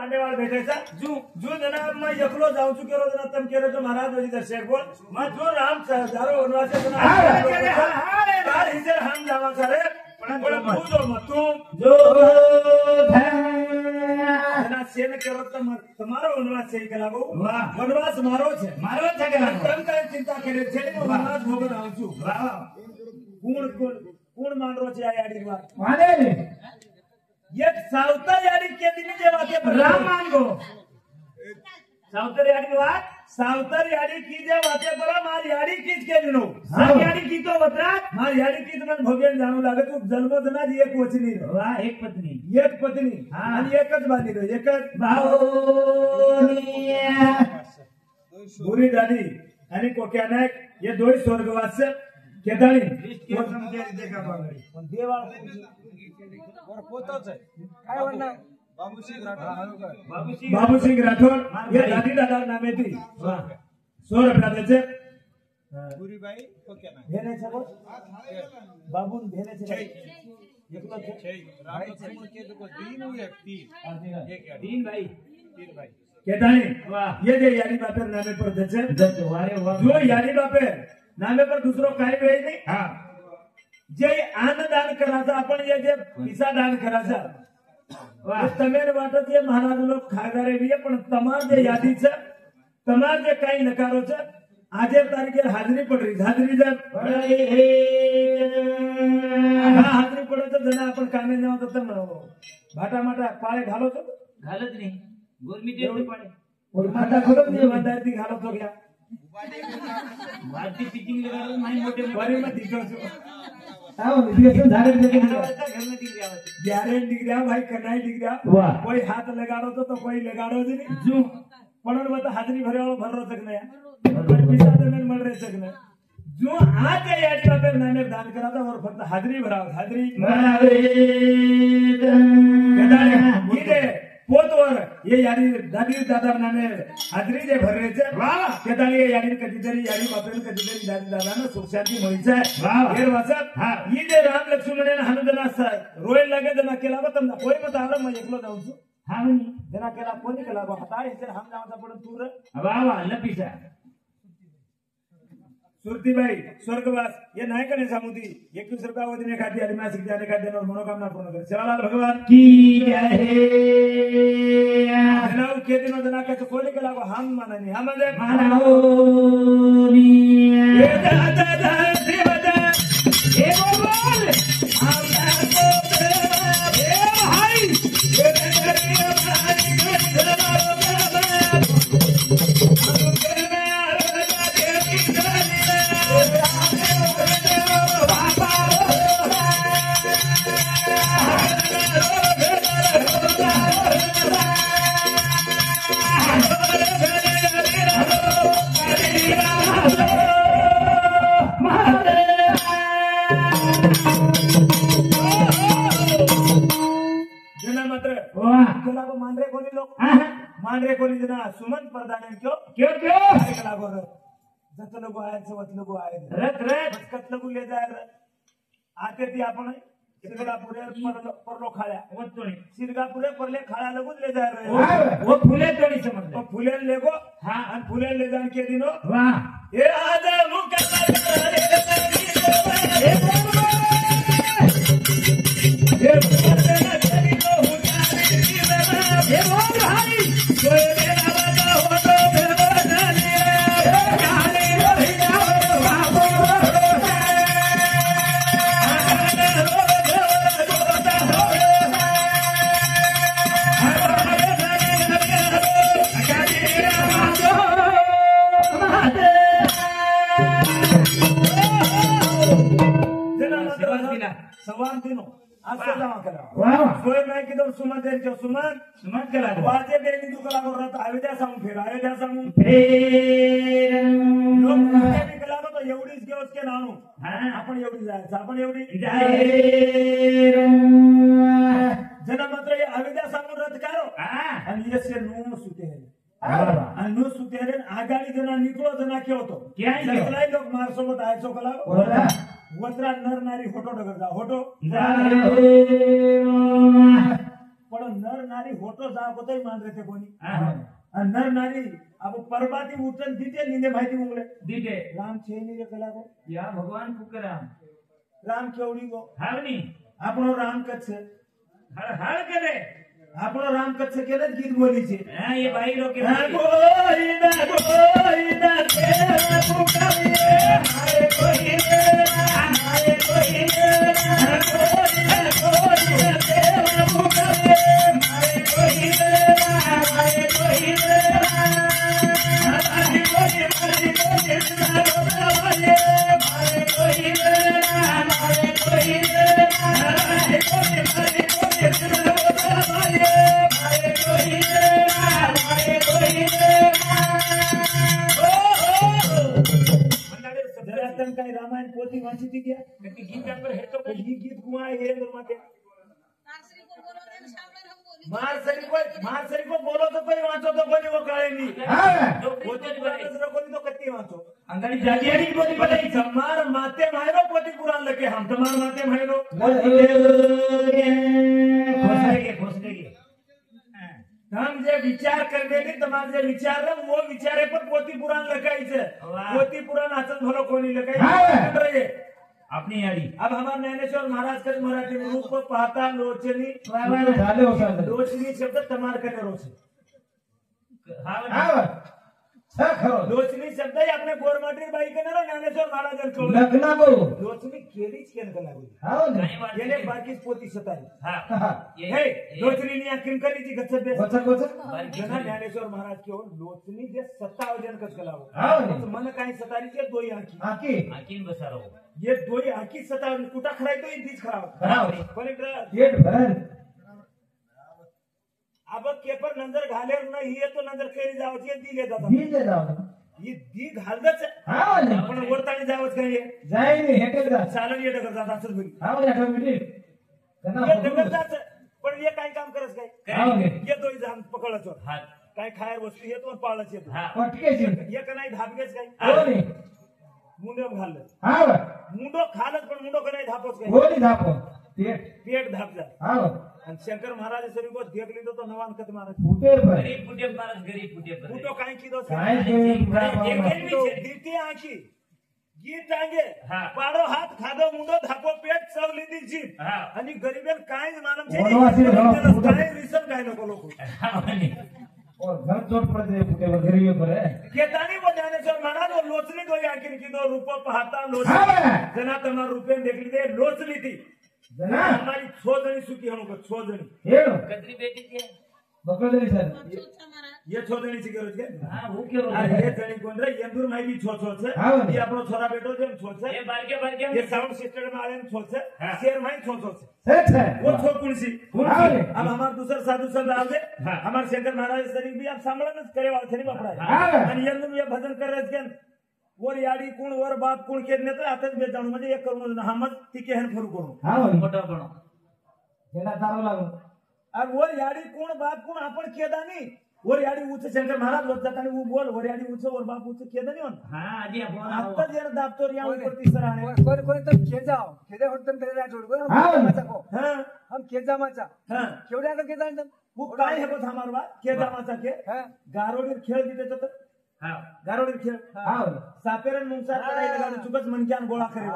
आंबेवाल भेटायचा जो जना मैं एकलो जाऊ चुकेलो जना तम केरो तो महाराज वजी दर्शक बोल मैं जो राम हजारो वनवास जना तार हिजर हम जावा करे पण पूजो मत जो जना सेन केरो તમારો વનવાસ છે કે લાગો વનવાસ મારો છે કે લાગો તમ કઈ ચિંતા કરે છે હું વનવાસ ભોગવ આવું છું કોણ માંડરો છે આ યાડી વાત માને એક સાવતર યાડી કે દિન જે વાતે પર રામ માંગો सावतर याडी वाट सावतर याडी की जे वाते पर मार याडी कीच के दिनो सब याडी की तो बतरा मार याडी कीच मन भोगेन जानू लागे तू जन्म जना जी एक वचनी वाह एक पत्नी आणि एकच बांधी दो एकच भावनिया बुरी दादी आणि कोक्याने ये दोन स्वर्गवास केदाळी कोण समजे देखा बागडी पण देवाळ वर पोतच आहे काय म्हणणार बाबूसिंग राठोड ये दादी दादा नामे थी 100 रुपया देचे पुरीबाई कोक्याना भेने छबो बाबून भेने छे एकलो छे राम समूह के देखो तीन व्यक्ति तीन भाई केदानी वाह ये जे यारी बापर नामे पर देचे वारे वाह जो यारी बापर नामे पर दूसरो काही वेळ नाही हां जे दान कराचा आपण ये जे पैसा दान कराचा તમે વાટત એ મહારાજ લોક ખાગારે વિયે પણ તમાર જે યાદી છે તમાર જે કાઈ નકારો છે આજે તારીખે હાજરી પડી હાજરી જ હાજરી પડે તો જના आपण કામે જાવ તો તમે ભાટા માટા પાળે ઘાલો છો ઘાલત નહીં ગોરમી દેવડી પાડે માટા ખોલો ને વાદાતી ઘાલો તો ગયા વાદી પિટિંગ લગાડો માઈ મોટે વારી માં દીધો છો आओ निगेशन झारे लेके घर में दिख गया ग्यारह दिख गया भाई कनाई दिख गया कोई हाथ लगाड़ो तो कोई लगाड़ो जी नहीं जो पण बता हाजरी भरे वाला भर रो सकने पैसा देने मिल रहे सकने जो आज याडी बापे नामे दान करा था और फक्त हाजरी भराव हाजरी केदाळे पोतवर ये याडी दादी दादा नामे हाजरी जे भरले छे वाह केदाळे याडी कधीतरी याडी बापेन कधीतरी दादी दादाने सुख शांती मळी छे वाह हेर वाचत हां ई जे राम लक्ष्मण ने हनुमंतना रोय लागे जना केला बा तमना कोई मत आवडे मैं एकलो जाऊ છું हां जना केला कोणी केला बा हता इसे हम जावता पण तू रे वाह वाह लपीसा सुरतीबाई स्वर्गवास ये नाही कने सामुदी 21 रुपया वदिने खाती आणि मासिक जाने खाते और मनोकामना पूर्ण करे सेवालाल भगवान की जय जनाव के दिनो जना का तो कोणी केला बा हम माननी हम मानवनी ये दादा देवता हे बोल हम को हे भाई ये मांडरे कोणी जना सुमंत प्रधान क्यों लागो जत लोग आए वत लोग आए रत कत लोग ले जाए आते थी आपण सिरगापुरे परलो खाळ्या वतोणी सिरगापुरे परले खाळ्या लगून ले जाए वो फुले तोणी समझ वो फुले लेगो हां आणि फुले ले जान के दिनो वाह हे आज मुख सवाल दिनो आज से जावा करा वाह सोय नाही की दो सुमन दे जो सुमन करा बाजे बेनी तू कला कर रहा आवे जा सांगू फिर लोग भी कला तो एवढीच के उसके नानू हां आपण एवढी जायचं आपण एवढी जना मात्र ये आवे जा सांगू रत करो हां आणि येसे नो सुते है आणि नो सुते रे आगाडी जना निकळो जना के होतो काय लोक मार सोबत आयचो कला बोला वस्त्रा नर नारी फोटो डगर जा फोटो पण नर नारी होतो जा कोतही मान रहते कोणी आणि नर नारी अब परबाती उठन दीते निंदे माहिती मुंगले दीटे राम छे नहीं रे कला को या भगवान पुकरा राम केवड़ी को हावनी આપણો રામ કચ્છ हळ हळ करे આપણો રામ કચ્છ કેલે ગીત બોલી છે हां ये भाई लोग के ગોઈના તેરા પુકારે હારે કોઈ હારે કોઈ ગોઈના તેરા પુકારે હારે કોઈ હારે કોઈ હારે કોઈ મારી કોઈ સારોવાલે હારે કોઈ હારે કોઈ હારે કોઈ મારી કોઈ સારોવાલે હારે કોઈ હારે કોઈ जरा काही रामायण पोथी वाची ती क्या गीत पर है तो ही गीत कुआ हे माते मारसरी को बोलो तो कोई वाचो तो कोई वो काळे नी हां पोथी पुराण कोणी तो कत्ती वाचो अंगाडी जागियाडी पोथी पलाई समार माते मायरो पोथी पुराण लके हम तमार माते मायरो खोसलेगे हम जे विचार करने नी तमार जे विचार है वो विचारे पर पोथी पुराण लकाई छे पोथी पुराण आचन भलो कोणी लकाई अपनी यारी अब हमारे ज्ञानेश्वर महाराज का मराठी में रूप पाहता लोचनी लोचनी शब्द तमार का रोचे लोचनी शब्द ही अपने गोरमाटी बाई के ना ज्ञानेश्वर महाराज को लखना को लोचनी केलीच केन का लागू हां येने बाकी पोती सतारी हां हे लोचनी ने किम करी जी गच्छ बे कोच जना ज्ञानेश्वर महाराज के लोचनी जे 57 जन कस कलाव हां तो मन काही सतारी के दोई आंखी आकीन बसारो ये दोई आंखी 57 कुटा खराय तो बीच खराब पण पेट भर अब केपर नंतर घालेर नाही हे तो नंतर केरी जावची दिले जातात दिले जाव ही दी घालदच हां आपण वरतानी जावच काय जाय नी हेटे जा चालून येत करतात असंच बघ हां ऑटोमॅटिक कना ये डगर जात पण ये काय काम करस काय हां ये दोई जाम पकडच हां काय खायर वस्तू येतो आणि पाळच येतो हां पटकेची ये कनाय धापगेच काय कोणी मुंडो घाललं हां मुंडो खालच पण मुंडो कनाय धापच काय कोणी धापो पेट पेट धाप जा हां आणि शंकर महाराज सरी को देख ली तो नवान कत महाराज फुटे पर गरीब फुटे महाराज गरीब फुटे पर फुटो काय की दो काय के दीती आखी गीत टांगे हां. पाडो हात खादो मुंडो धापो पेट चवली दी जीभ हां. आणि गरीबेन काय मालूम वनवासी राव, काय रिसन काय नको लोक हावनी और घर चोट पड़ते फुटे पर गरीब पर है केतानी वो ज्ञानेश्वर महाराज वो लोचली दो आखिर की दो रूप पाहता लोचली हां जना तमार रूपे देखली दे लोचली थी जना हमारी 6 जणी सुखी हम को 6 जणी हेलो कतरी बेटी थी बकरदरी सर ये 6 जणीची गरज के हां वो के अरे ये जणी कोण रे यंदूर माई भी 6 છે हां. ये આપણો છોરા બેટો છે 6 છે ये बारके बारके ये साउंड सिस्टम में आले 6 છે हां. शेर माई 6 છે सच है वो 6 कुणसी हां. अब हमार दूसर साधु संत आवे हां. हमार शंकर महाराज शरीफ भी आप सांभळणच करे वाळ थरी बापडा हां. आणि यंदूर ये भजन करत के वर याडी कोण वर बाप कोण के नेतो आताच बे जाणू म्हणजे एक करून हमत ती केहन फरू करू हां मोठा पण जेना तारो लागो अब वर याडी कोण बाप कोण आपण केदानी वर याडी उच्च शंकर महाराज होत जातानी वो बोल वर याडी उच्च वर बाप उच्च केदानी होन हां आजी आपण आता जर दाबतोर या ऊपर तीसरा आने कोण तर खेजाव खेदे होटम तेरे राज जोड हां. हां हम खेजा माचा हां केवढ्या का खेजा एकदम वो काय है बस हमार बात के दामाचा के हां गारोडीर खेळ दिते तर हां गारोडीर खेळ हां सापेरन मुंगसार कराय लगाडे चुकच मनक्यान गोळा करे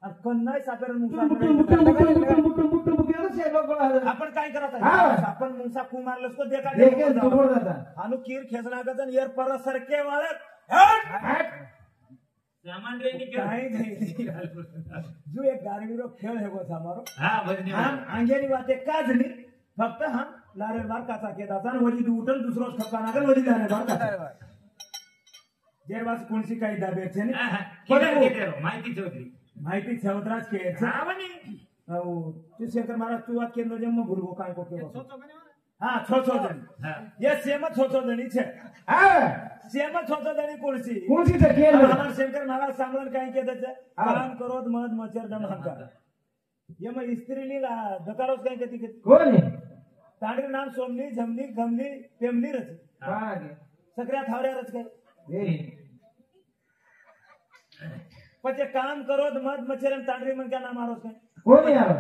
आणि कन्नाय सापेरन मुंगसार मुट्टू केलो से लोग आपण काय करत हां. आहे आपण मुंगसा कु मारलस को देखा देखे तोड़ जाता अनु कीर खेचना गजन यर पर सरके वाळत हट सामान रेंगे के काय नाही जो एक गारवीरो खेळ है बस हमारो हां बजने हम अंगेरी वाते काज नाही फक्त हम लारेबार काचा केदाचा आणि वरी उठल दुसरो थप्पा नागल वरी लारेबार काचा जेरवास कोणसी काही दाबे छे ने किधर किधर माहिती चौधरी माहिती छवत्राज के छे हावनी औ तू शंकर महाराज तू वात केंद्र जम भूलगो काय को के हां 6 जण हां ये सेम 6 जणी छे हां सेम 6 जणी कोणसी कौन सी तकिए हमार शंकर महाराज सांभळन काय के दचे काम करोत मध मचर दम हंकार ये मैं स्त्रीनी दकारोस काय के ती कौन है तांडरी नाम सोमनी झमनी गमनी पेमनी रच हां सगळ्या थावऱ्या रच काय वेरी પછી કામ કરો તો મધ મચ્છર તાંડરી મન ક્યાં નામ આરો છે कौन है यार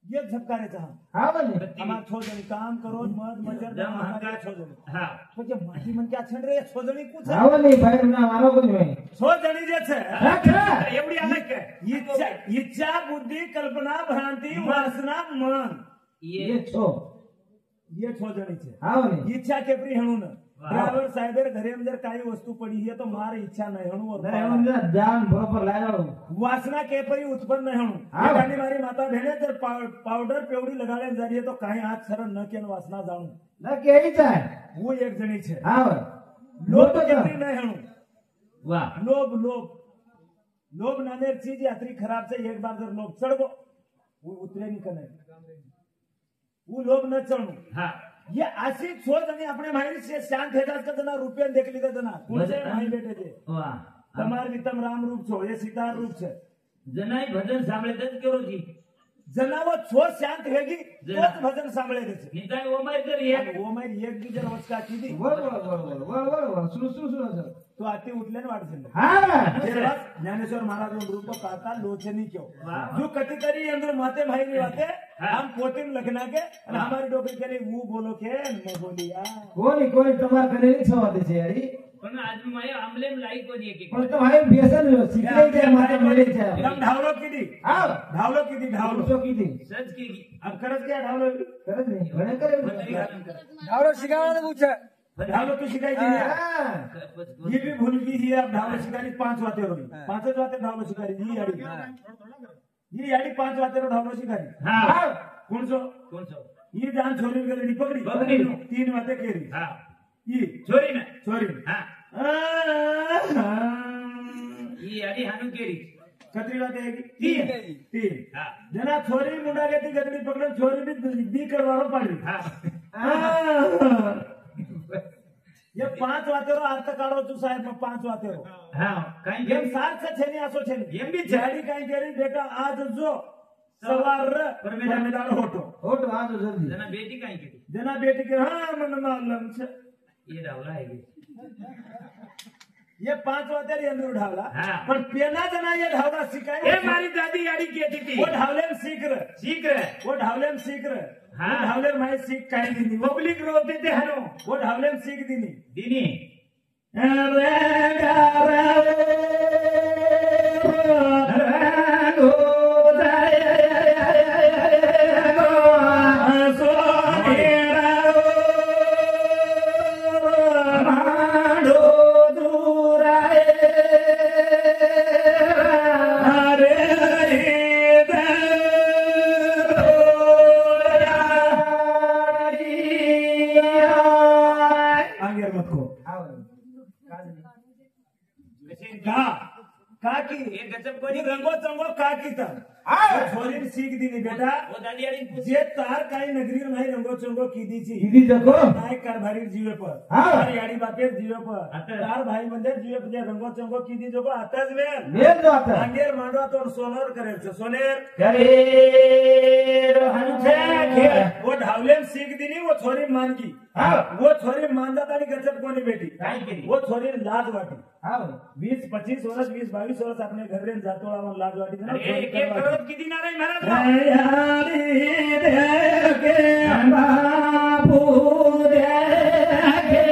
एक झपकारायचा हा हा म्हणे आम्हाला छो जणी काम करो मध मजर दम हंगा छो जणी હા તો જે માટી મન કે છંડ રે છો જણી કુ છે હા म्हणे ભાઈ ના મારો કોની ભાઈ છો જણી જે છે હા ખરા એવડી અલગ કે ઈચ્છા बुद्धी कल्पना भ्रांति वासना मन ये छो ये छो जणी છે हा म्हणे ઈચ્છા કે પ્રી હણું ને વાહ. ड्राइवर साहेब घरे में जर काही वस्तु पड़ी है तो मार इच्छा नहीं हणु और ના એમ ના જાન બરોબર લાવ્યો वासना के परी उत्पन्न नहीं हणु हाँ. एकानी मारी माता भेणे जर पाउडर पेवड़ी लगाड़े जा रही है तो काही हाथ शरण न के वासना जाणू ના કેવી થાય वो एक जणी છે હા ભાઈ लोभ तो के क्या? परी नहीं हणु વાહ लोभ लोभ लोभ नामेर चीज यात्री खराब से एक बार जर लोभ चढ़ गो वो उतरे नहीं कने वो लोभ न चढ़ू હા ये अशी सोच आणि આપણે માહિતી છે શાંત થેતા કે જના રૂપિયા દેખ લીધા જના કોણ છે માહી બેટે છે વાહ તમાર વિતમ રામ રૂપ છો એ સીતાર રૂપ છે જનાઈ ભજન સાંભળે જ કરો જી જનાવો છો શાંત વેગી તો જ ભજન સાંભળે છે નિતાય ઓમાય કરી એક અને ઓ મારી એક બીજા વચકા કીધી બરોબર બરોબર બરોબર શું શું શું છે તો આતી ઉઠલે ને વાડ છે હા ज्ञानेश्वर महाराज रूप काका लोचनी क्यों वाह. जो कति करी अंदर माते भाई नहीं बाते हाँ. हम पोते में लखना के और वाह. हमारी डोकरी करे वो बोलो के मैं बोली કોની કોની તમારા ઘરે નહીં સવાતી છે યારી પણ આજ માય આમલેમ લાઈ કોની એક પણ તમારે વ્યસન શીખે છે મારે મળે છે एकदम ढावलो की दी હા ढावलो की दी ढावलो શું કીધી સજ की अब करत क्या ढावलो કરે જ નહીં ઘણે કરે ધારો શીખવાડવાનું પૂછે ढावलो तो सिखाई दी હા ये भी भूल गई है अब ढावलो सिखाई 5 बातें हो रही 5 बातें ढावलो सिखाई ये याडी 5 बातें ढावलो सिखाई હા कौन सो કોણ છો ये जान छोरी गली पकड़ी पकड़ी. 3 बातें केरी હા ये છોરી ને छोरी હા ઈ આડી હાનું કેરી कतरी बात है तीन. तीन હા जना छोरी मुंडा गती गदड़ी पकड़ छोरी भी दी करवारो पाड़ी હા ये 5 वातेरो अर्थ काढो तू साहेब में 5 वातेरो હા કાઈ एम सार से छेनी आसो छेनी एम भी छे. झाड़ी काई केरी बेटा आज जो सवार परमेदार होटो હોટ વાંધો જલ્દી જના બેટી કાઈ કીધી जना बेटी के हाँ मन मालूम छे એ ડાવલા આવી ये 5 वातेरी अंदर ढावला हाँ. पर पेना जना ये ढावला सिखाई એ મારી દાદી આડી કહેતી હતી वो ढावले में सीख रहे શીખ રે वो ढावले में सीख रहे हाँ. वो ढावले में मैं सीख काई दी वो પબ્લિક રોતે તે હાનો वो ढावले में सीख दी नहीं દીની आगे मत को का काकी એ ગજબ कोणी કોની रंगो चंगो काकी तर छोरी सीख दी नहीं बेटा ઓ દાદી આડી जे तार काही नगरी नाही रंगो चंगो कीदी ची કીધી જકો नाही कारभारी जीवे पर हाँ. तार याडी बापेर जीवे पर आता. तार भाई मंदिर जीवे पर जे रंगो चंगो कीदी जो आताच वेळ મેલ જો आता अंगेर मांडवा तो सोनर करेल सोनेर કરે રોહન છે खेळ. वो ढावले में सीख दी नहीं वो छोरी मानगी हाँ. वो छोरी मानजात आणि गचत कोणी बेटी કાઈ કરી वो छोरी लाज वाटी હા 20-25 વર્ષ 20-22 વર્ષ આપણે ઘરે જાતોળામાં લાજ વાટી અરે એક એક કરોડ કીધી ના રે મહારાજ બાપુ દેખે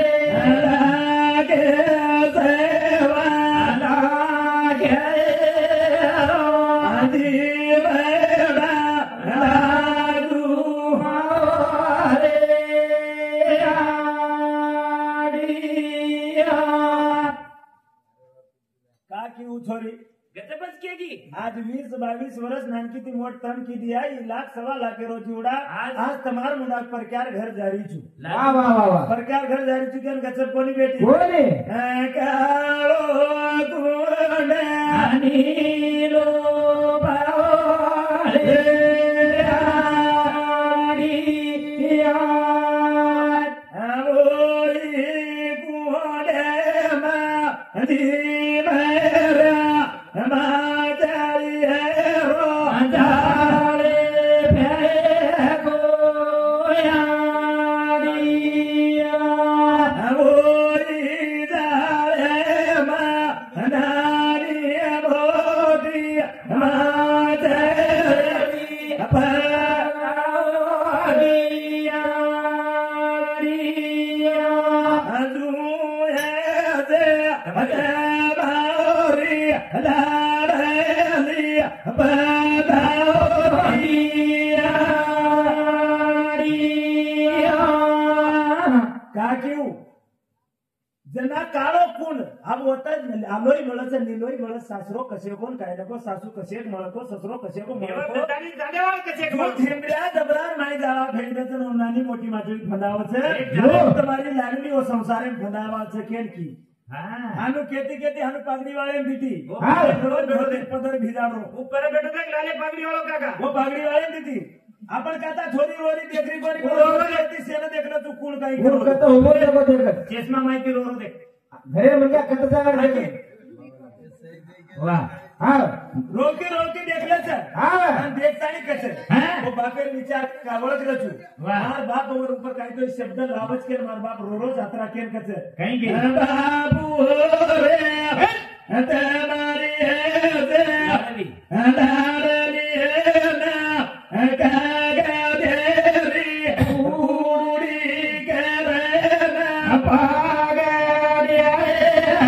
લાગે સેવા લાગે આદિ બેડા લાગુ હારે આડિયા का की वो छोरी ગજબ જ કેગી आज 20-22 वर्ष नानकी थी मोट तन की दिया 1,00,000 के रोजी उड़ा आज- आज तमार मुंडा परक्यार घर जारी छू વાહ વાહ વાહ વાહ परक्यार घर जारी छू केन गचत कोनी बेटी કોને काळो गुंडे અનિલો બાળે આડિયા आवोई गुंडे मा धीमेरा माजारी हेरो અંધારે ભેગો યાડિયા आवोई जाळे मा नारी भोटी का क्यों जना काळो कोण अब होता आलोई मिळच निलोई मिळत सासरो कसे कोण काय नको सासू कसे मळको ससरो कसे को मळको देवदत्तानी जाण्यावर कसे जो थेंबड्या दबरार नाही जावा भेटदच नोंदानी मोठी माजळी फंदावच एक जो तुम्हारी लागली ओ संसारे फंदावाच केल की हा हानु केती केती हानु पागडी वाळे दीती हा. रोज पदर भिजाडो ઉપર બેઠો તો લાલે પાઘડી વાળો કાકા वो पागडी वाळे दीती आपण काता छोरी वरी देखरी कोणी कोणी सेन देखलं तू कुळ काही गुरु करू कत उभो देखो देखत ચેસમાં માહિતી રોરો દે घरे म्हणजे कत जागा देखत वाह हा रोकी रोकी देखलंच हा आणि देखतानी कसं हा. वो बापेर विचार कावळच रचू वाह. मार बाप वर ऊपर काही तो शब्द लावच केल मार बाप रो जात्रा केल कसं કઈ કે बाबू रे तुम्हारी है दे લાલવી अनारली है ना कागा देरी उड़ी करे ना पागा दे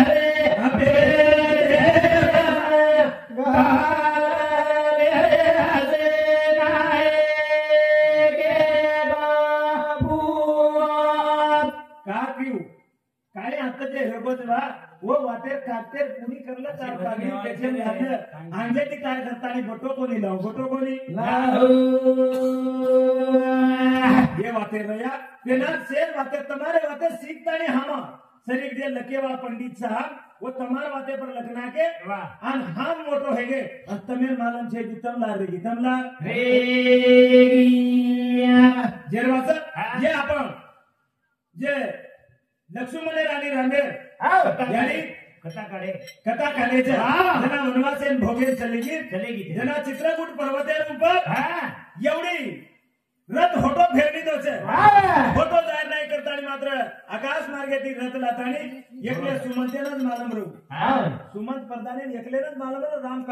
रे अबे गाले हसे नाए के बाबू का पिऊ काय आता जे हेबत वा वो वाटेर काटेर पुणी करलं चार पागडी त्याचे झालं अंजेती काय करतानी गोटो कोणी लाव गोटो कोणी ये वाटेर रया तेना शेर वाटेर तुम्हारे वाटे सीखतानी हामा शरीर जे लकेवा पंडित साहब वो तमार वाटे पर लखना के वाह अन हम मोटो हेगे अन तमेर मालम छे गीतमला रे गीतमला રે जेरवाच ये आपण जे लक्ष्मणे राणी रांदेर यानी કથા કાઢે कथा खाण्याचे हा. जना वनवासे भोगे चलेगी ચલેગી તે. जना चित्रकूट पर्वतेर ऊपर હા एवढी रथ होटो फेरणी दो छे हा होटो जाहीर नाही करता आणि मात्र आकाश मार्गे ती रथ लातानी एकले सुमंतेनच मालम रहू હા सुमंत प्रधाने एकलेनच मालम राम